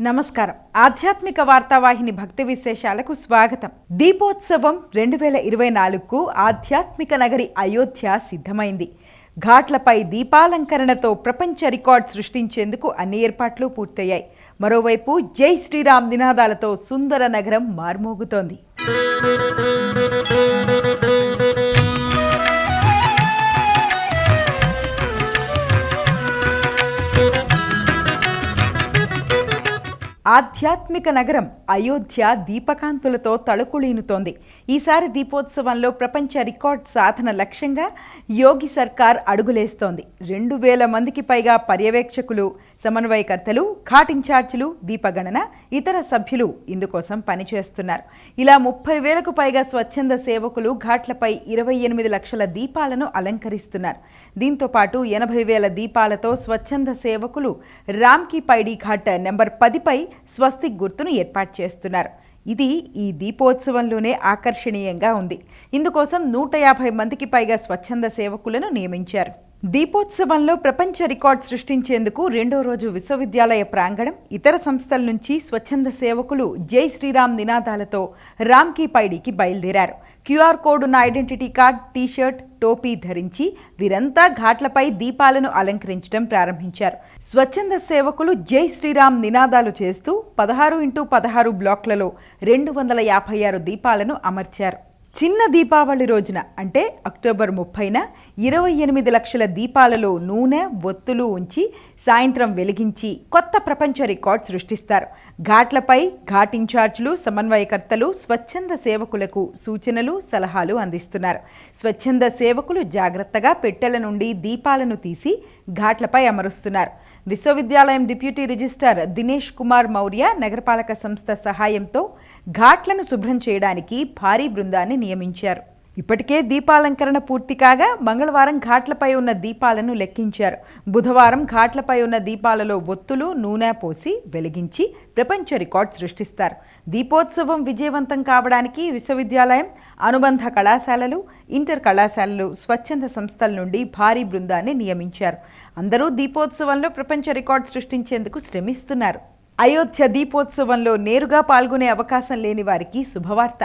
నమస్కారం. ఆధ్యాత్మిక వార్తావాహిని భక్తి విశేషాలకు స్వాగతం. దీపోత్సవం 2024కు ఆధ్యాత్మిక నగరి అయోధ్య సిద్ధమైంది. ఘాట్లపై దీపాలంకరణతో ప్రపంచ రికార్డ్ సృష్టించేందుకు అన్ని ఏర్పాట్లు పూర్తయ్యాయి. మరోవైపు జై శ్రీరామ్ నినాదాలతో సుందర నగరం మార్మోగుతోంది. ఆధ్యాత్మిక నగరం అయోధ్య దీపకాంతులతో తళుకులీనుతోంది. ఈసారి దీపోత్సవంలో ప్రపంచ రికార్డ్ సాధన లక్ష్యంగా యోగి సర్కార్ అడుగులేస్తోంది. 2000 మందికి పైగా పర్యవేక్షకులు, సమన్వయకర్తలు, ఘాట్ ఇన్ఛార్జీలు, దీపగణన, ఇతర సభ్యులు ఇందుకోసం పనిచేస్తున్నారు. ఇలా 30,000కు పైగా స్వచ్ఛంద సేవకులు ఘాట్లపై 28 లక్షల దీపాలను అలంకరిస్తున్నారు. దీంతో పాటు 80,000 దీపాలతో స్వచ్ఛంద సేవకులు రామ్కి పైడి ఘాట్ నెంబర్ 10పై స్వస్తిక్ గుర్తును ఏర్పాటు చేస్తున్నారు. ఇది ఈ దీపోత్సవంలోనే ఆకర్షణీయంగా ఉంది. ఇందుకోసం 150 మందికి పైగా స్వచ్ఛంద సేవకులను నియమించారు. దీపోత్సవంలో ప్రపంచ రికార్డ్ సృష్టించేందుకు రెండో రోజు విశ్వవిద్యాలయ ప్రాంగణం, ఇతర సంస్థల నుంచి స్వచ్ఛంద సేవకులు జై శ్రీరామ్ నినాదాలతో రామ్కి పైడికి బయలుదేరారు. QR కోడ్ ఉన్న ఐడెంటిటీ కార్డ్, టీషర్ట్, టోపీ ధరించి వీరంతా ఘాట్లపై దీపాలను అలంకరించడం ప్రారంభించారు. స్వచ్ఛంద సేవకులు జై శ్రీరామ్ నినాదాలు చేస్తూ 16x16 బ్లాక్లలో 256 దీపాలను అమర్చారు. చిన్న దీపావళి రోజున అంటే అక్టోబర్ 30న 28 లక్షల దీపాలలో నూనె, ఒత్తులు ఉంచి సాయంత్రం వెలిగించి కొత్త ప్రపంచ రికార్డ్ సృష్టిస్తారు. ఘాట్లపై ఘాట్ ఇన్ఛార్జీలు, సమన్వయకర్తలు స్వచ్ఛంద సేవకులకు సూచనలు, సలహాలు అందిస్తున్నారు. స్వచ్ఛంద సేవకులు జాగ్రత్తగా పెట్టెల నుండి దీపాలను తీసి ఘాట్లపై అమరుస్తున్నారు. విశ్వవిద్యాలయం డిప్యూటీ రిజిస్ట్రార్ దినేష్ కుమార్ మౌర్య నగరపాలక సంస్థ సహాయంతో ఘాట్లను శుభ్రం చేయడానికి భారీ బృందాన్ని నియమించారు. ఇప్పటికే దీపాలంకరణ పూర్తి కాగా మంగళవారం ఘాట్లపై ఉన్న దీపాలను లెక్కించారు. బుధవారం ఘాట్లపై ఉన్న దీపాలలో ఒత్తులు, నూనె పోసి వెలిగించి ప్రపంచ రికార్డ్ సృష్టిస్తారు. దీపోత్సవం విజయవంతం కావడానికి విశ్వవిద్యాలయం, అనుబంధ కళాశాలలు, ఇంటర్ కళాశాలలు, స్వచ్ఛంద సంస్థల నుండి భారీ బృందాన్ని నియమించారు. అందరూ దీపోత్సవంలో ప్రపంచ రికార్డ్ సృష్టించేందుకు శ్రమిస్తున్నారు. అయోధ్య దీపోత్సవంలో నేరుగా పాల్గొనే అవకాశం లేని వారికి శుభవార్త.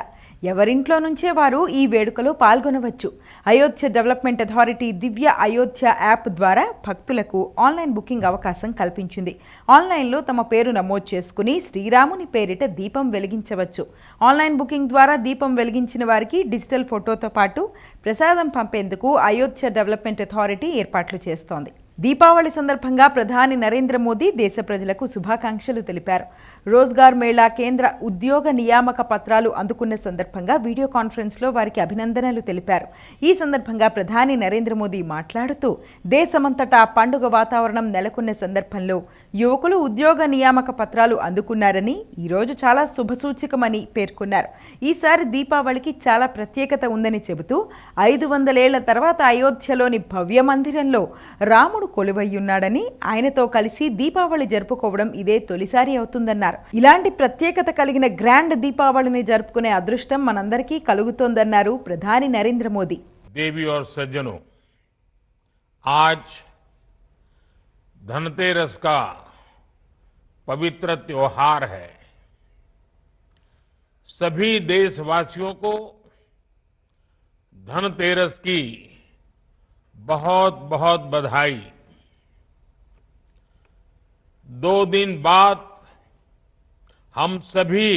ఎవరింట్లో నుంచే వారు ఈ వేడుకలో పాల్గొనవచ్చు. అయోధ్య డెవలప్మెంట్ అథారిటీ దివ్య అయోధ్య యాప్ ద్వారా భక్తులకు ఆన్లైన్ బుకింగ్ అవకాశం కల్పించింది. ఆన్లైన్లో తమ పేరు నమోదు చేసుకుని శ్రీరాముని పేరిట దీపం వెలిగించవచ్చు. ఆన్లైన్ బుకింగ్ ద్వారా దీపం వెలిగించిన వారికి డిజిటల్ ఫోటోతో పాటు ప్రసాదం పంపేందుకు అయోధ్య డెవలప్మెంట్ అథారిటీ ఏర్పాట్లు చేస్తోంది. దీపావళి సందర్భంగా ప్రధాని నరేంద్ర మోదీ దేశ ప్రజలకు శుభాకాంక్షలు తెలిపారు. రోజ్గార్ మేళా కేంద్ర ఉద్యోగ నియామక పత్రాలు అందుకున్న సందర్భంగా వీడియో కాన్ఫరెన్స్లో వారికి అభినందనలు తెలిపారు. ఈ సందర్భంగా ప్రధాని నరేంద్ర మోదీ మాట్లాడుతూ దేశమంతటా పండుగ వాతావరణం నెలకొన్న సందర్భంలో యువకులు ఉద్యోగ నియామక పత్రాలు అందుకున్నారని, ఈరోజు చాలా శుభసూచకమని పేర్కొన్నారు. ఈసారి దీపావళికి చాలా ప్రత్యేకత ఉందని చెబుతూ 500 ఏళ్ల తర్వాత అయోధ్యలోని భవ్య మందిరంలో రాముడు కొలువయ్యున్నాడని, ఆయనతో కలిసి దీపావళి జరుపుకోవడం ఇదే తొలిసారి అవుతుందన్నారు. ఇలాంటి ప్రత్యేకత కలిగిన గ్రాండ్ దీపావళిని జరుపుకునే అదృష్టం మనందరికీ కలుగుతోందన్నారు ప్రధాని నరేంద్ర మోదీ. देवी और सज्जनों, आज धनतेरस का पवित्र त्योहार है। सभी देशवासियों को धनतेरस की बहुत बहुत बधाई। 2 दिन बाद हम सभी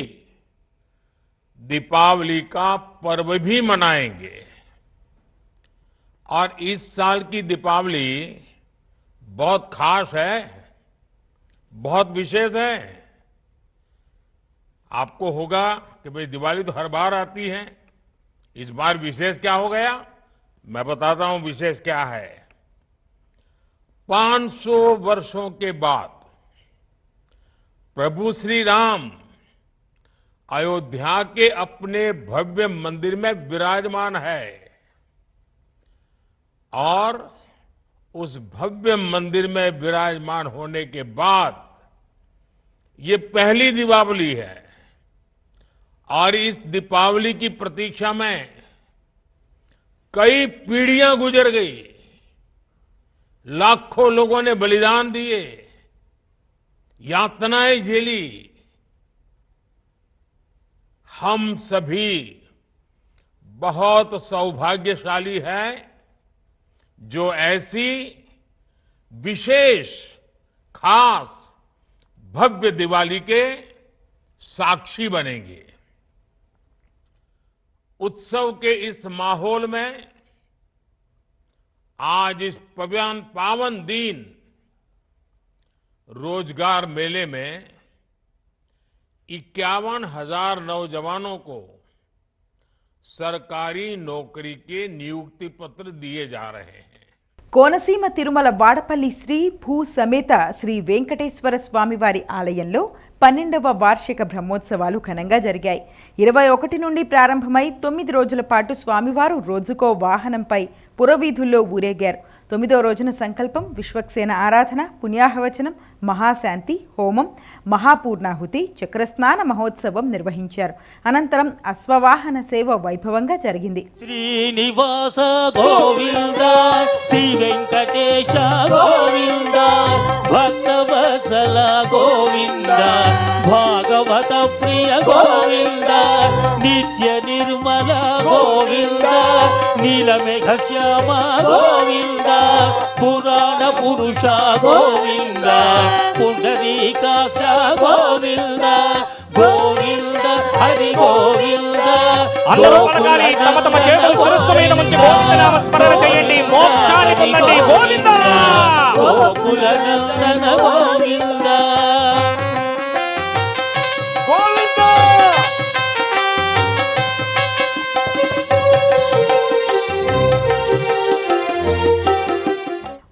दीपावली का पर्व भी मनाएंगे और इस साल की दीपावली बहुत खास है, बहुत विशेष है। आपको होगा कि भाई दिवाली तो हर बार आती है, इस बार विशेष क्या हो गया? मैं बताता हूं विशेष क्या है। 500 वर्षों के बाद प्रभु श्री राम अयोध्या के अपने भव्य मंदिर में विराजमान है और उस भव्य मंदिर में विराजमान होने के बाद ये पहली दीपावली है और इस दीपावली की प्रतीक्षा में कई पीढ़ियां गुजर गई, लाखों लोगों ने बलिदान दिए, यातनाएं झेली, हम सभी बहुत सौभाग्यशाली हैं जो ऐसी विशेष, खास, भव्य दिवाली के साक्षी बनेंगे। उत्सव के इस माहौल में आज इस पावन दिन रोजगार मेले में 51,000 नौजवानों को सरकारी नौकरी के नियुक्ति पत्र दिए जा रहे हैं। కోనసీమ తిరుమల వాడపల్లి శ్రీ భూ సమేత శ్రీ వెంకటేశ్వర స్వామివారి ఆలయంలో 12వ వార్షిక బ్రహ్మోత్సవాలు ఘనంగా జరిగాయి. 21 నుండి ప్రారంభమై 9 రోజుల పాటు స్వామివారు రోజుకో వాహనంపై పురవీధుల్లో ఊరేగారు. 9వ రోజున సంకల్పం, విశ్వక్సేన ఆరాధన, పుణ్యాహవచనం, మహాశాంతి హోమం, మహాపూర్ణాహుతి, చక్రస్నాన మహోత్సవం నిర్వహించారు. అనంతరం అశ్వవాహన సేవ వైభవంగా జరిగింది. శ్రీనివాస గోవింద, శ్రీ వెంకటేశ గోవింద, భక్తవత్సల గోవింద, భాగవత ప్రియ గోవింద, నిత్య నిర్మల గోవింద, నీలమేఘ శ్యామ గోవింద, పురాణ పురుష గోవింద, పుండరీకాక్ష గోవింద, గోవింద హరి గోవింద. అందరూ పలకాలి, తమ తమ చేతులు శిరస్సు మీద ఉంచి గోవింద నామ స్మరణ చేయండి, మోక్షాన్ని పొందండి. గోవింద గోకుల నందన గోవింద, గోవింద.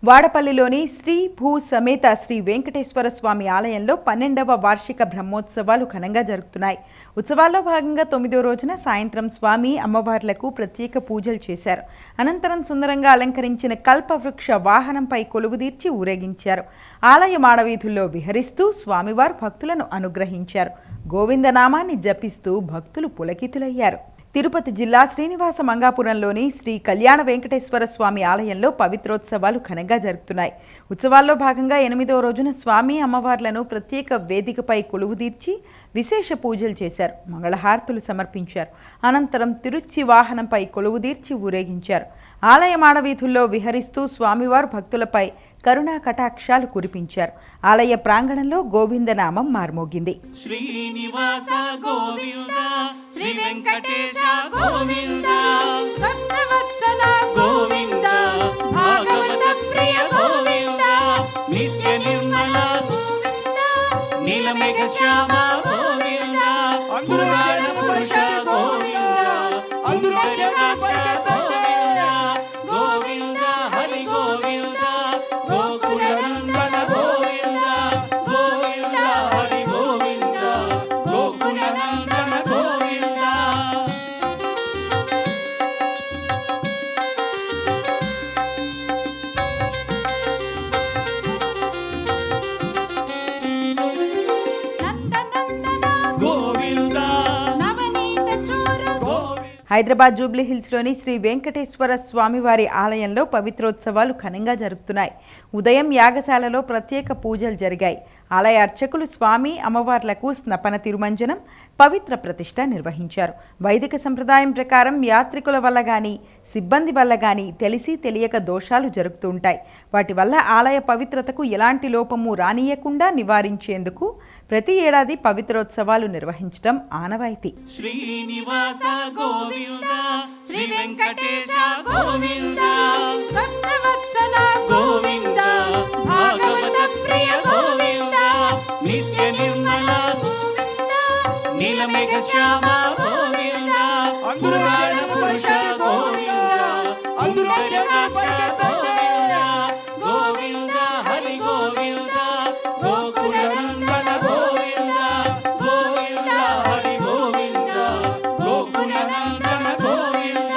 వాడపల్లిలోని శ్రీ భూ సమేత శ్రీ వెంకటేశ్వర స్వామి ఆలయంలో 12వ వార్షిక బ్రహ్మోత్సవాలు ఘనంగా జరుగుతున్నాయి. ఉత్సవాల్లో భాగంగా 9వ రోజున సాయంత్రం స్వామి అమ్మవార్లకు ప్రత్యేక పూజలు చేశారు. అనంతరం సుందరంగా అలంకరించిన కల్పవృక్ష వాహనంపై కొలువుదీర్చి ఊరేగించారు. ఆలయ మాడవీధుల్లో విహరిస్తూ స్వామివారు భక్తులను అనుగ్రహించారు. గోవిందనామాన్ని జపిస్తూ భక్తులు పులకితులయ్యారు. తిరుపతి జిల్లా శ్రీనివాస మంగాపురంలోని శ్రీ కళ్యాణ వెంకటేశ్వర స్వామి ఆలయంలో పవిత్రోత్సవాలు ఘనంగా జరుగుతున్నాయి. ఉత్సవాల్లో భాగంగా 8వ రోజున స్వామి అమ్మవార్లను ప్రత్యేక వేదికపై కొలువుదీర్చి విశేష పూజలు చేశారు. మంగళహారతులు సమర్పించారు. అనంతరం తిరుచి వాహనంపై కొలువుదీర్చి ఊరేగించారు. ఆలయ మాడవీధుల్లో విహరిస్తూ స్వామివారు భక్తులపై కరుణా కటాక్షాలు కురిపించారు. ఆలయ ప్రాంగణంలో గోవిందనామం మార్మోగింది. శ్రీనివాస గోవింద, శ్రీ వెంకటేశ గోవింద, భక్తవత్సల గోవింద, భాగవత ప్రియ గోవింద, నిత్య నిర్మల గోవింద, నీలమేఘ శ్యామ గోవింద, పురాణ పురుష గోవింద, పుండరీకాక్ష గోవింద, గోవింద హరి గోవింద, గోకుల నందన గోవింద, గోవింద హరి గోవింద, గోకుల నందన గోవింద. గోవింద నవనీత చోర గోవింద. హైదరాబాద్ జూబ్లీ హిల్స్లోని శ్రీ వెంకటేశ్వర స్వామివారి ఆలయంలో పవిత్రోత్సవాలు ఘనంగా జరుగుతున్నాయి. ఉదయం యాగశాలలో ప్రత్యేక పూజలు జరిగాయి. ఆలయ అర్చకులు స్వామి అమ్మవార్లకు స్నపన తిరుమంజనం, పవిత్ర ప్రతిష్ఠ నిర్వహించారు. వైదిక సంప్రదాయం ప్రకారం యాత్రికుల వల్ల కానీ సిబ్బంది వల్ల కానీ తెలిసి తెలియక దోషాలు జరుగుతూ ఉంటాయి. వాటి వల్ల ఆలయ పవిత్రతకు ఎలాంటి లోపము రానియకుండా నివారించేందుకు ప్రతి ఏడాది పవిత్రోత్సవాలు నిర్వహించడం ఆనవాయితీ. శ్రీనివాస గోవింద, శ్రీ వెంకటేశ గోవింద, భక్తవత్సల గోవింద, భాగవత ప్రియ గోవింద, నిత్య నిర్మల గోవింద, నీలమేఘ శ్యామ గోవింద, పురాణ పురుష గోవింద, పుండరీకాక్ష గోవింద, గోవింద హరి గోవింద, గోకుల నందన గోవింద, గోవింద హరి గోవింద, గోకుల నందన గోవింద.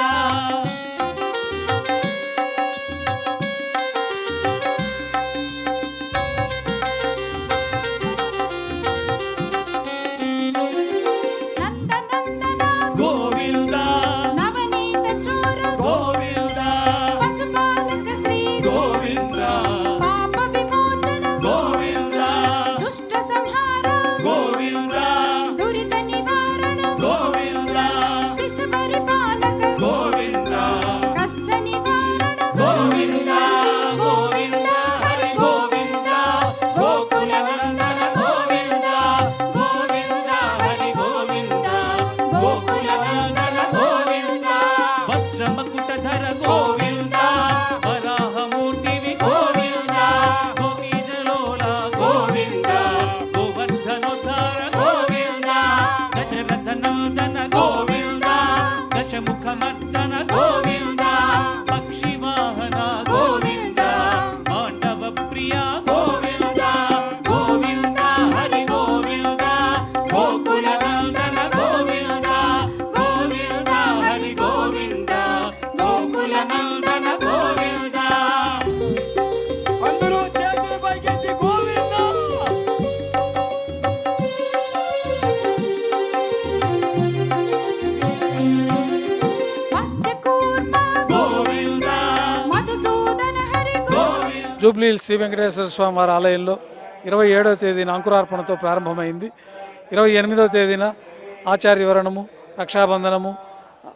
నందనందన మర్దన గోవింద పక్షివాహన గోవింద పాండవ ప్రియ గోవింద గోవింద హరి గోవింద గోకుల నందన గోవింద గోవింద హరి గోవింద గోకుల నందన గోవింద అందరూ చేతులు పైకెత్తి గోవింద గోవింద మధుసూదన హరి గోవింద. జూబ్లీ హిల్స్ శ్రీ వెంకటేశ్వర స్వామి వారి ఆలయంలో 27వ తేదీన అంకురార్పణతో ప్రారంభమైంది. 28వ తేదీన ఆచార్యవరణము, రక్షాబంధనము,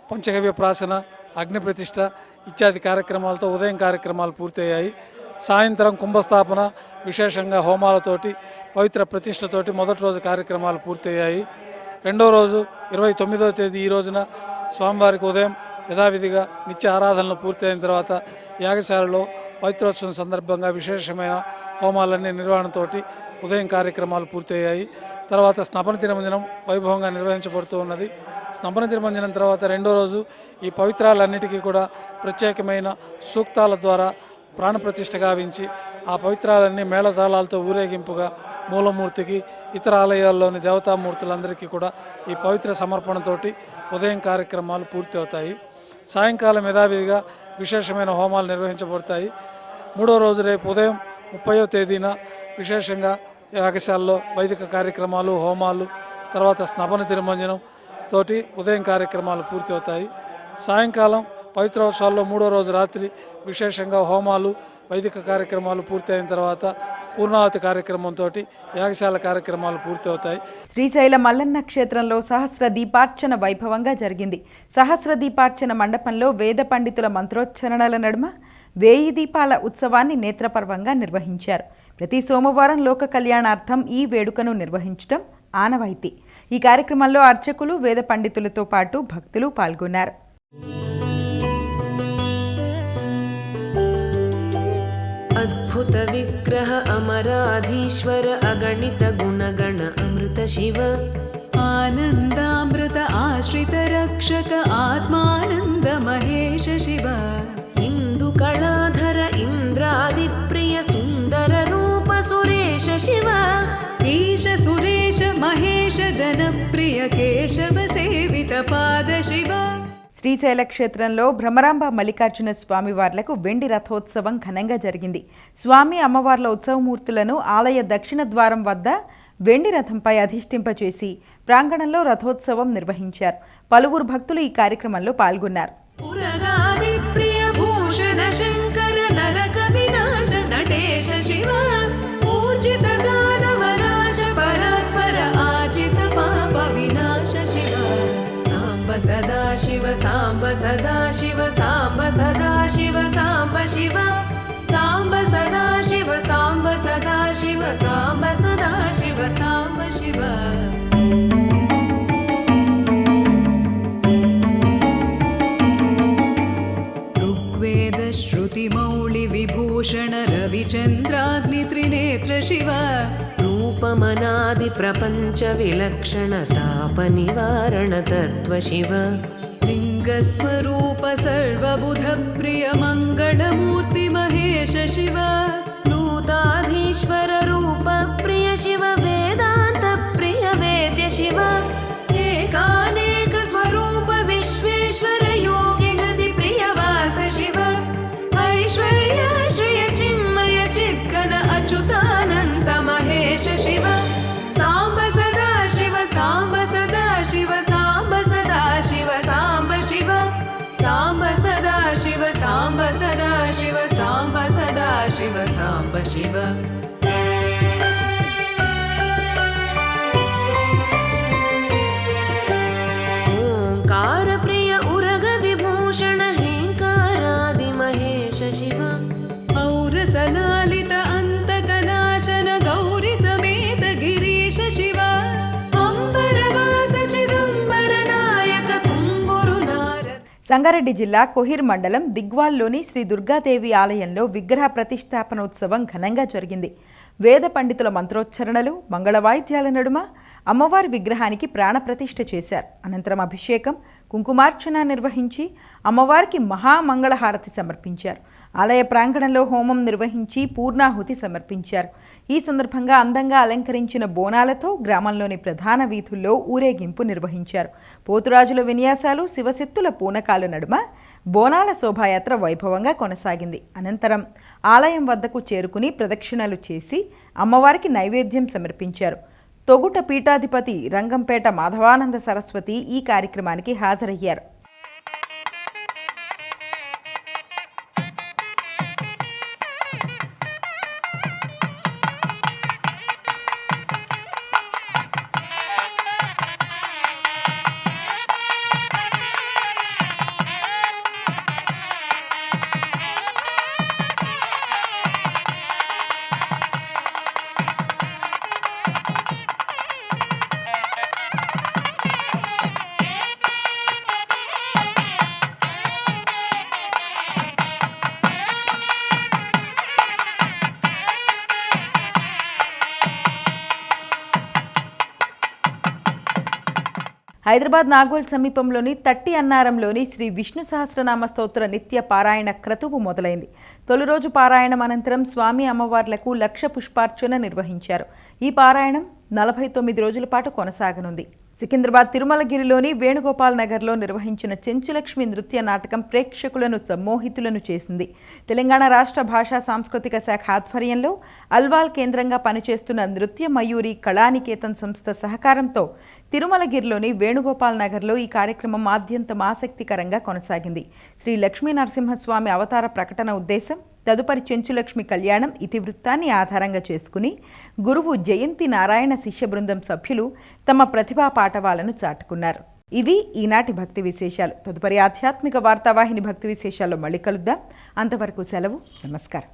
పంచగవ్య ప్రాసన, అగ్ని ప్రతిష్ట ఇత్యాది కార్యక్రమాలతో ఉదయం కార్యక్రమాలు పూర్తయ్యాయి. సాయంత్రం కుంభస్థాపన, విశేషంగా హోమాలతోటి పవిత్ర ప్రతిష్టతోటి మొదటి రోజు కార్యక్రమాలు పూర్తయ్యాయి. రెండో రోజు 29వ తేదీ ఈ రోజున స్వామివారికి ఉదయం యథావిధిగా నిత్య ఆరాధనలు పూర్తయిన తర్వాత యాగశాలలో పవిత్రోత్సవం సందర్భంగా విశేషమైన హోమాలన్నీ నిర్వహణతోటి ఉదయం కార్యక్రమాలు పూర్తయ్యాయి. తర్వాత స్నపన తిరుమంజనం వైభవంగా నిర్వహించబడుతూ ఉన్నది. స్నపన తిరుమంజనం తర్వాత రెండో రోజు ఈ పవిత్రాలన్నిటికీ కూడా ప్రత్యేకమైన సూక్తాల ద్వారా ప్రాణప్రతిష్ఠ గావించి ఆ పవిత్రాలన్నీ మేళతాళాలతో ఊరేగింపుగా మూలమూర్తికి, ఇతర ఆలయాల్లోని దేవతామూర్తులందరికీ కూడా ఈ పవిత్ర సమర్పణతోటి ఉదయం కార్యక్రమాలు పూర్తి అవుతాయి. సాయంకాలం యథావిధిగా విశేషమైన హోమాలు నిర్వహించబడతాయి. మూడో రోజు రేపు ఉదయం 30వ తేదీన విశేషంగా యాగశాలలో వైదిక కార్యక్రమాలు, హోమాలు, తర్వాత స్నపన తిరుమంజనం తోటి ఉదయం కార్యక్రమాలు పూర్తి అవుతాయి. సాయంకాలం పవిత్రోత్సవాల్లో మూడో రోజు రాత్రి విశేషంగా హోమాలు, వైదిక కార్యక్రమాలు పూర్తయిన తర్వాత పూర్ణావతి కార్యక్రమంతో యాగశాల కార్యక్రమాలు పూర్తి అవుతాయి. శ్రీశైల మల్లన్న క్షేత్రంలో సహస్ర దీపార్చన వైభవంగా జరిగింది. సహస్ర దీపార్చన మండపంలో వేద పండితుల మంత్రోచ్చరణల నడుమ 1000 దీపాల ఉత్సవాన్ని నేత్రపర్వంగా నిర్వహించారు. ప్రతి సోమవారం లోక కళ్యాణార్థం ఈ వేడుకను నిర్వహించడం ఆనవాయితీ. ఈ కార్యక్రమంలో అర్చకులు, వేద పండితులతో పాటు భక్తులు పాల్గొన్నారు. अद्भुत विग्रह अमराधीश्वर अगणित गुणगण अमृत शिव आनन्दामृत आश्रित रक्षक आत्मानन्द महेश शिव इंदु कलाधर इन्द्रादिप्रिय सुन्दर रूप सुरेश शिव ईश सुरेश महेश जनप्रिय केशव सेवित पाद शिव. శ్రీశైల క్షేత్రంలో భ్రమరాంబ మల్లికార్జున స్వామివార్లకు వెండి రథోత్సవం ఘనంగా జరిగింది. స్వామి అమ్మవార్ల ఉత్సవమూర్తులను ఆలయ దక్షిణ ద్వారం వద్ద వెండి రథంపై అధిష్ఠింపచేసి ప్రాంగణంలో రథోత్సవం నిర్వహించారు. పలువురు భక్తులు ఈ కార్యక్రమంలో పాల్గొన్నారు. सदा शिव सांब सदा शिव सांब सदा शिव सांब शिव सांब सदा शिव सांब सदा शिव सांब सदा शिव सांब शिव. ऋग्वेद श्रुति मौळि विभूषण रविचन्द्राग्नि त्रिनेत्र शिव रूपमनादि प्रपंच विलक्षण ताप निवारण तत्व शिव लिङ्गस्वरूप सर्वबुध प्रिय मङ्गलमूर्ति महेश शिव नूताधीश्वर रूप प्रिय शिव वेदांत प्रिय वेद्य शिव एकानेक स्वरूप विश्वेश्वर योगी हृदि प्रिय वास शिव ऐश्वर्य श्रिय चिन्मय चिद्घन अच्युतानन्त महेश शिव सांब सदा शिव सांब सदा शिव सांब सदा शिव सांब शिव सांब सदा शिव सांब सदा शिव सांब सदा शिव सांब शिव. ओंकार प्रिय उरग विभूषण हेंकारादि महेश शिव औरसलालित अन्तकनाशन गौरी समेत गिरीश शिव अंबरवास चिदंबर नायक तुम्बुरु नारद. సంగారెడ్డి జిల్లా కొహిర్ మండలం దిగ్వాల్లోని శ్రీ దుర్గాదేవి ఆలయంలో విగ్రహ ప్రతిష్టాపనోత్సవం ఘనంగా జరిగింది. వేద పండితుల మంత్రోచ్చరణలు, మంగళవాయిద్యాల నడుమ అమ్మవారి విగ్రహానికి ప్రాణప్రతిష్ఠ చేశారు. అనంతరం అభిషేకం, కుంకుమార్చన నిర్వహించి అమ్మవారికి మహామంగళహారతి సమర్పించారు. ఆలయ ప్రాంగణంలో హోమం నిర్వహించి పూర్ణాహుతి సమర్పించారు. ఈ సందర్భంగా అందంగా అలంకరించిన బోనాలతో గ్రామంలోని ప్రధాన వీధుల్లో ఊరేగింపు నిర్వహించారు. పోతురాజుల విన్యాసాలు, శివశక్తుల పూనకాల నడుమ బోనాల శోభాయాత్ర వైభవంగా కొనసాగింది. అనంతరం ఆలయం వద్దకు చేరుకుని ప్రదక్షిణలు చేసి అమ్మవారికి నైవేద్యం సమర్పించారు. తొగుట పీఠాధిపతి రంగంపేట మాధవానంద సరస్వతి ఈ కార్యక్రమానికి హాజరయ్యారు. హైదరాబాద్ నాగోల్ సమీపంలోని తట్టి అన్నారంలోని శ్రీ విష్ణు సహస్రనామ స్తోత్ర నిత్య పారాయణ క్రతువు మొదలైంది. తొలి రోజు పారాయణం అనంతరం స్వామి అమ్మవార్లకు లక్ష పుష్పార్చన నిర్వహించారు. ఈ పారాయణం 49 రోజుల పాటు కొనసాగనుంది. సికింద్రాబాద్ తిరుమలగిరిలోని వేణుగోపాల్ నగర్లో నిర్వహించిన చెంచులక్ష్మి నృత్య నాటకం ప్రేక్షకులను సమ్మోహితులను చేసింది. తెలంగాణ రాష్ట్ర భాషా సాంస్కృతిక శాఖ ఆధ్వర్యంలో అల్వాల్ కేంద్రంగా పనిచేస్తున్న నృత్య మయూరి కళానికేతన్ సంస్థ సహకారంతో తిరుమలగిరిలోని వేణుగోపాల్ నగర్లో ఈ కార్యక్రమం ఆద్యంతం ఆసక్తికరంగా కొనసాగింది. శ్రీ లక్ష్మీ నరసింహస్వామి అవతార ప్రకటన ఉద్దేశం, తదుపరి చెంచులక్ష్మి కళ్యాణం ఇతివృత్తాన్ని ఆధారంగా చేసుకుని గురువు జయంతి నారాయణ శిష్య బృందం సభ్యులు తమ ప్రతిభా పాటవాలను చాటుకున్నారు. ఇవి ఈనాటి భక్తి విశేషాలు. తదుపరి ఆధ్యాత్మిక వార్తావాహిని భక్తి విశేషాల్లో మళ్ళీ కలుద్దాం. అంతవరకు సెలవు. నమస్కారం.